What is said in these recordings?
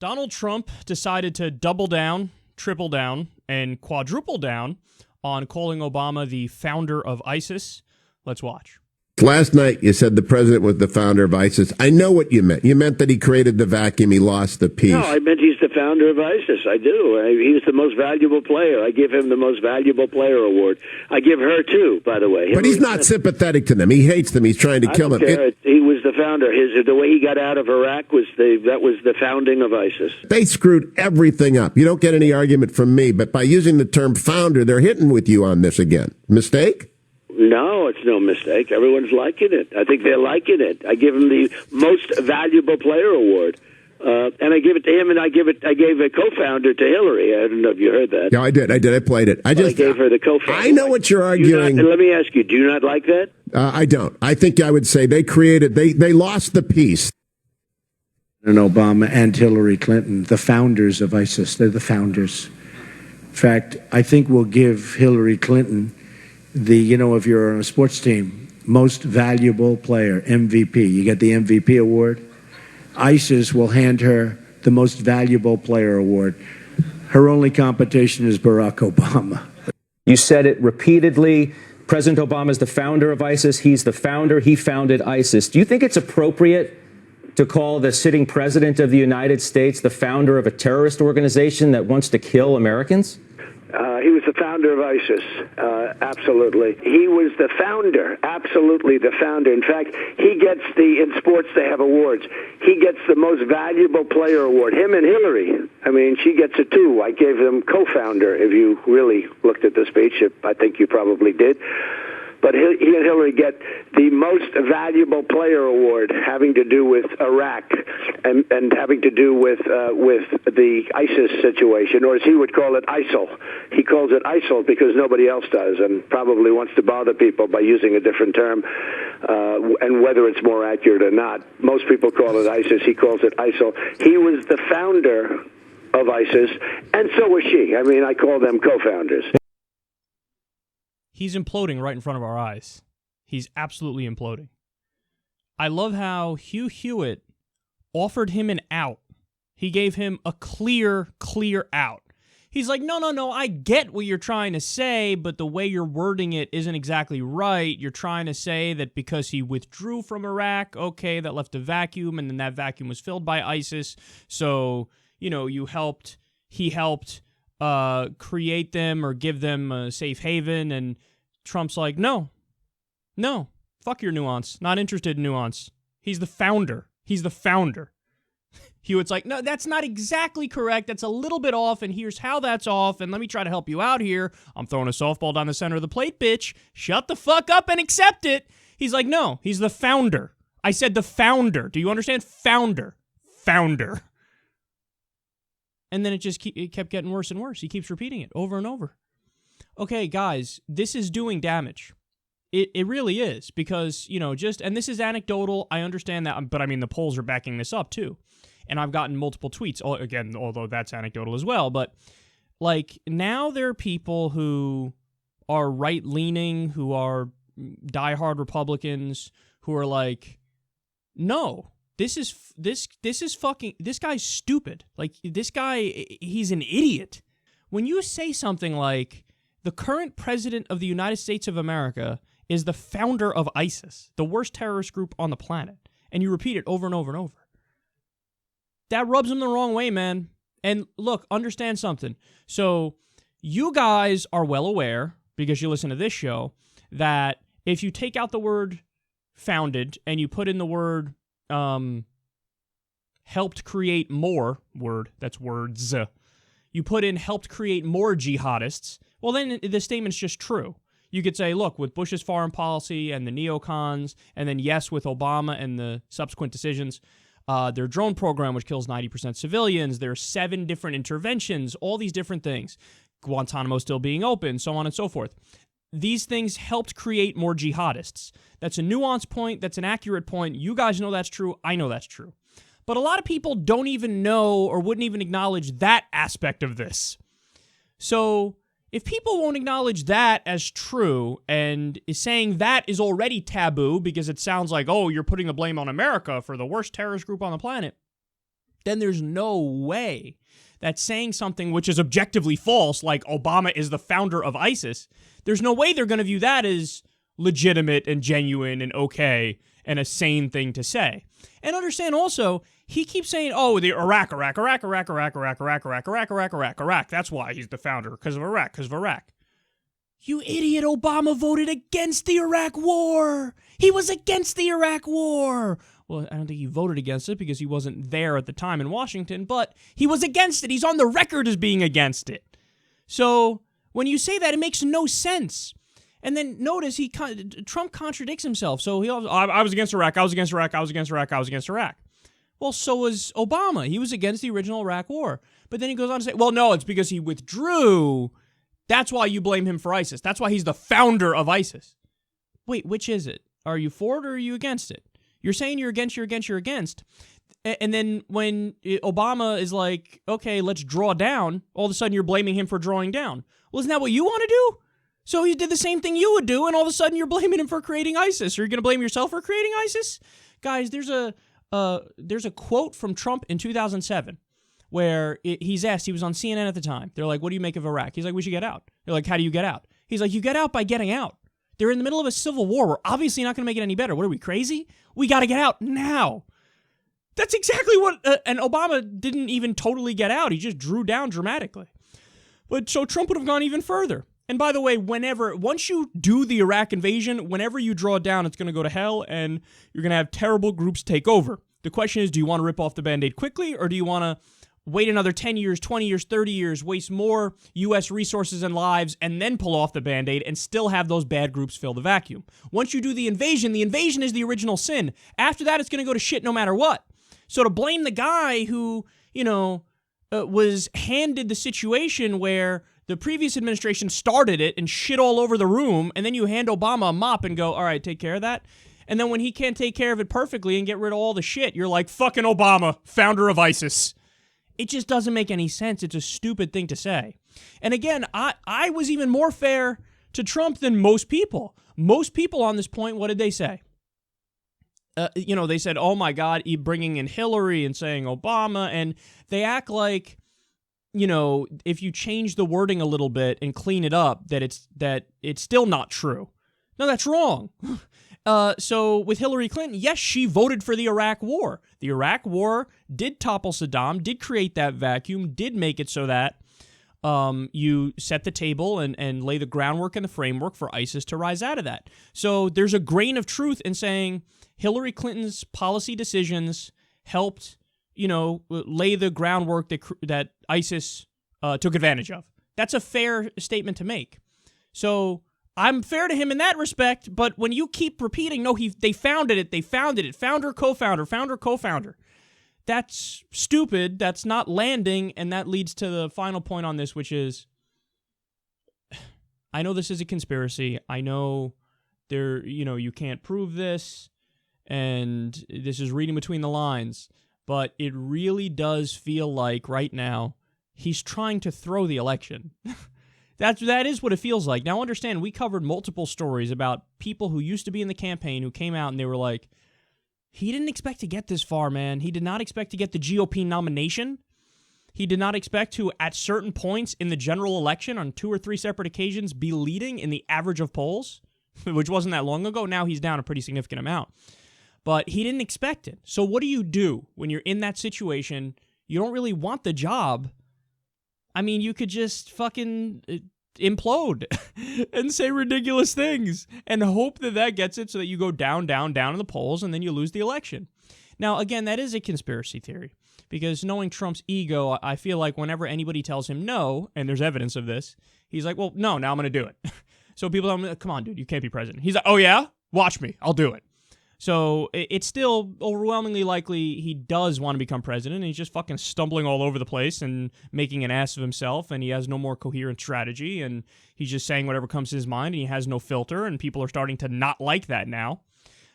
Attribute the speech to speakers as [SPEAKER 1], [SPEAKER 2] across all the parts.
[SPEAKER 1] Donald Trump decided to double down, triple down, and quadruple down on calling Obama the founder of ISIS. Let's watch.
[SPEAKER 2] Last night, you said the president was the founder of ISIS. I know what you meant. You meant that he created the vacuum. He lost the peace.
[SPEAKER 3] No, I meant he's the founder of ISIS. I do. He was the most valuable player. I give him the most valuable player award. I give her, too, by the way.
[SPEAKER 2] But he's not sympathetic to them. He hates them. He's trying to kill them.
[SPEAKER 3] He was the founder. The way he got out of Iraq was the founding of ISIS.
[SPEAKER 2] They screwed everything up. You don't get any argument from me, but by using the term founder, they're hitting with you on this again. Mistake?
[SPEAKER 3] No, it's no mistake. Everyone's liking it. I think they're liking it. I give him the most valuable player award. And I give it to him, and I gave a co-founder to Hillary. I don't know if you heard that.
[SPEAKER 2] Yeah, I did. I played it. I
[SPEAKER 3] gave her the co-founder.
[SPEAKER 2] I know what you're arguing.
[SPEAKER 3] Let me ask you, do you not like that?
[SPEAKER 2] I don't. I think I would say they lost the peace.
[SPEAKER 4] And Obama and Hillary Clinton, the founders of ISIS. They're the founders. In fact, I think we'll give Hillary Clinton if you're on a sports team, most valuable player, MVP. You get the MVP award. ISIS will hand her the most valuable player award. Her only competition is Barack Obama.
[SPEAKER 5] You said it repeatedly. President Obama is the founder of ISIS. He's the founder. He founded ISIS. Do you think it's appropriate to call the sitting president of the United States the founder of a terrorist organization that wants to kill Americans?
[SPEAKER 3] He was the founder of ISIS, absolutely. He was the founder, absolutely the founder. In fact, in sports they have awards. He gets the most valuable player award. Him and Hillary, she gets it too. I gave them co-founder, if you really looked at the speech. I think you probably did. But he and Hillary get the most valuable player award having to do with Iraq and having to do with the ISIS situation, or as he would call it, ISIL. He calls it ISIL because nobody else does, and probably wants to bother people by using a different term, and whether it's more accurate or not. Most people call it ISIS. He calls it ISIL. He was the founder of ISIS, and so was she. I call them co-founders.
[SPEAKER 1] He's imploding right in front of our eyes. He's absolutely imploding. I love how Hugh Hewitt offered him an out. He gave him a clear out. He's like, no, I get what you're trying to say, but the way you're wording it isn't exactly right. You're trying to say that because he withdrew from Iraq, okay, that left a vacuum, and then that vacuum was filled by ISIS. So, he helped create them or give them a safe haven, and Trump's like, no, fuck your nuance. Not interested in nuance. He's the founder. Hewitt's like, no, that's not exactly correct. That's a little bit off, and here's how that's off, and let me try to help you out here. I'm throwing a softball down the center of the plate, bitch. Shut the fuck up and accept it. He's like, no, he's the founder. I said the founder. Do you understand? Founder. And then it kept getting worse and worse. He keeps repeating it over and over. Okay, guys, this is doing damage. It really is, because, and this is anecdotal. I understand that, but the polls are backing this up too. And I've gotten multiple tweets, again, although that's anecdotal as well. But, now there are people who are right-leaning, who are diehard Republicans, who are like, no, this guy's stupid. This guy, he's an idiot. When you say something like, the current president of the United States of America is the founder of ISIS, the worst terrorist group on the planet, and you repeat it over and over and over, that rubs him the wrong way, man. And look, understand something. So you guys are well aware, because you listen to this show, that if you take out the word founded and you put in the word helped create more, that's words, you put in helped create more jihadists, well, then the statement's just true. You could say, look, with Bush's foreign policy and the neocons, and then yes, with Obama and the subsequent decisions, their drone program, which kills 90% civilians, there are 7 different interventions, all these different things, Guantanamo still being open, so on and so forth. These things helped create more jihadists. That's a nuanced point. That's an accurate point. You guys know that's true. I know that's true. But a lot of people don't even know or wouldn't even acknowledge that aspect of this. So if people won't acknowledge that as true and is saying that is already taboo because it sounds like, oh, you're putting the blame on America for the worst terrorist group on the planet, then there's no way that saying something which is objectively false, like Obama is the founder of ISIS, there's no way they're going to view that as legitimate and genuine and okay and a sane thing to say. And understand also, he keeps saying, oh, the Iraq. That's why he's the founder, because of Iraq. You idiot, Obama voted against the Iraq war. He was against the Iraq war. Well, I don't think he voted against it because he wasn't there at the time in Washington, but he was against it. He's on the record as being against it. So when you say that, it makes no sense. And then notice Trump contradicts himself. So I was against Iraq. Well, so was Obama. He was against the original Iraq war. But then he goes on to say, well, no, it's because he withdrew. That's why you blame him for ISIS. That's why he's the founder of ISIS. Wait, which is it? Are you for it or are you against it? You're saying you're against. And then when Obama is like, okay, let's draw down, all of a sudden you're blaming him for drawing down. Well, isn't that what you want to do? So he did the same thing you would do, and all of a sudden you're blaming him for creating ISIS. Are you going to blame yourself for creating ISIS? Guys, there's a quote from Trump in 2007 where he's asked, he was on CNN at the time. They're like, what do you make of Iraq? He's like, we should get out. They're like, how do you get out? He's like, you get out by getting out. They're in the middle of a civil war. We're obviously not going to make it any better. What are we, crazy? We got to get out now. That's exactly what, and Obama didn't even totally get out. He just drew down dramatically. But so Trump would have gone even further. And by the way, once you do the Iraq invasion, whenever you draw it down, it's going to go to hell and you're going to have terrible groups take over. The question is, do you want to rip off the Band-Aid quickly, or do you want to wait another 10 years, 20 years, 30 years, waste more U.S. resources and lives, and then pull off the Band-Aid and still have those bad groups fill the vacuum? Once you do the invasion is the original sin. After that, it's going to go to shit no matter what. So to blame the guy who, was handed the situation where the previous administration started it and shit all over the room, and then you hand Obama a mop and go, all right, take care of that. And then when he can't take care of it perfectly and get rid of all the shit, you're like, fucking Obama, founder of ISIS. It just doesn't make any sense. It's a stupid thing to say. And again, I was even more fair to Trump than most people. Most people on this point, what did they say? They said, oh my God, bringing in Hillary and saying Obama, and they act like, if you change the wording a little bit and clean it up, that it's still not true. No, that's wrong. So with Hillary Clinton, yes, she voted for the Iraq War. The Iraq War did topple Saddam, did create that vacuum, did make it so that you set the table and lay the groundwork and the framework for ISIS to rise out of that. So there's a grain of truth in saying Hillary Clinton's policy decisions helped, lay the groundwork that ISIS took advantage of. That's a fair statement to make. So I'm fair to him in that respect, but when you keep repeating, no, they founded it, founder, co-founder, that's stupid, that's not landing, and that leads to the final point on this, which is, I know this is a conspiracy, I know you can't prove this, and this is reading between the lines, but it really does feel like right now he's trying to throw the election. That is what it feels like. Now understand, we covered multiple stories about people who used to be in the campaign who came out and they were like, he didn't expect to get this far, man. He did not expect to get the GOP nomination. He did not expect to, at certain points in the general election on 2 or 3 separate occasions, be leading in the average of polls, which wasn't that long ago. Now he's down a pretty significant amount. But he didn't expect it. So what do you do when you're in that situation? You don't really want the job. I mean, you could just fucking implode and say ridiculous things and hope that gets it so that you go down in the polls and then you lose the election. Now, again, that is a conspiracy theory because knowing Trump's ego, I feel like whenever anybody tells him no, and there's evidence of this, he's like, well, no, now I'm going to do it. So people tell him, come on, dude, you can't be president. He's like, oh yeah? Watch me. I'll do it. So it's still overwhelmingly likely he does want to become president, and he's just fucking stumbling all over the place and making an ass of himself, and he has no more coherent strategy, and he's just saying whatever comes to his mind, and he has no filter, and people are starting to not like that now.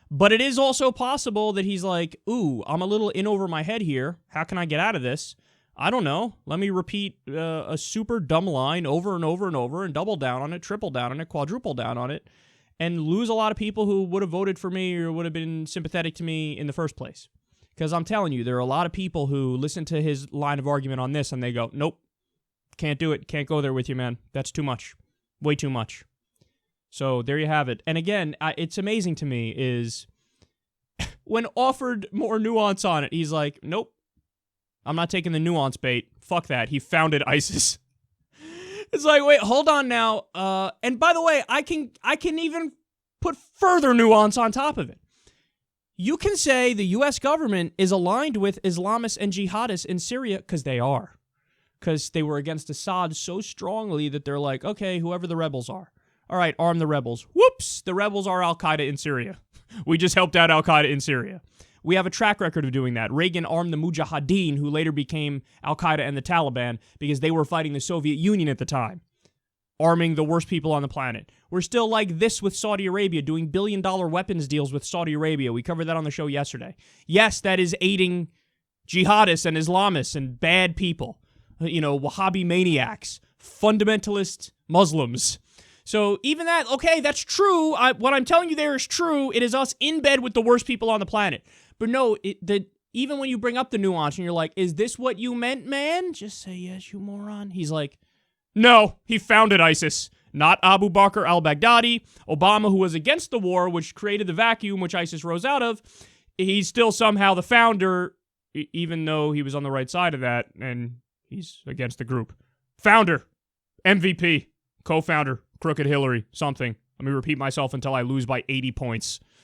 [SPEAKER 1] But it is also possible that he's like, ooh, I'm a little in over my head here. How can I get out of this? I don't know. Let me repeat a super dumb line over and over and over and double down on it, triple down on it, quadruple down on it, and lose a lot of people who would have voted for me or would have been sympathetic to me in the first place. Because I'm telling you, there are a lot of people who listen to his line of argument on this and they go, nope, can't do it. Can't go there with you, man. That's too much. Way too much. So there you have it. And again, it's amazing to me is when offered more nuance on it, he's like, nope, I'm not taking the nuance bait. Fuck that. He founded ISIS. It's like, wait, hold on now. And by the way, I can even put further nuance on top of it. You can say the U.S. government is aligned with Islamists and jihadists in Syria because they are. Because they were against Assad so strongly that they're like, okay, whoever the rebels are. All right, arm the rebels. Whoops, the rebels are Al-Qaeda in Syria. We just helped out Al-Qaeda in Syria. We have a track record of doing that. Reagan armed the Mujahideen, who later became Al-Qaeda and the Taliban, because they were fighting the Soviet Union at the time, arming the worst people on the planet. We're still like this with Saudi Arabia, doing billion-dollar weapons deals with Saudi Arabia. We covered that on the show yesterday. Yes, that is aiding jihadists and Islamists and bad people. Wahhabi maniacs, fundamentalist Muslims. So even that, okay, that's true. What I'm telling you there is true. It is us in bed with the worst people on the planet. But no, even when you bring up the nuance and you're like, is this what you meant, man? Just say yes, you moron. He's like, no, he founded ISIS. Not Abu Bakr al-Baghdadi. Obama, who was against the war, which created the vacuum which ISIS rose out of, he's still somehow the founder, even though he was on the right side of that, and he's against the group. Founder, MVP, co-founder, crooked Hillary, something. Let me repeat myself until I lose by 80 points.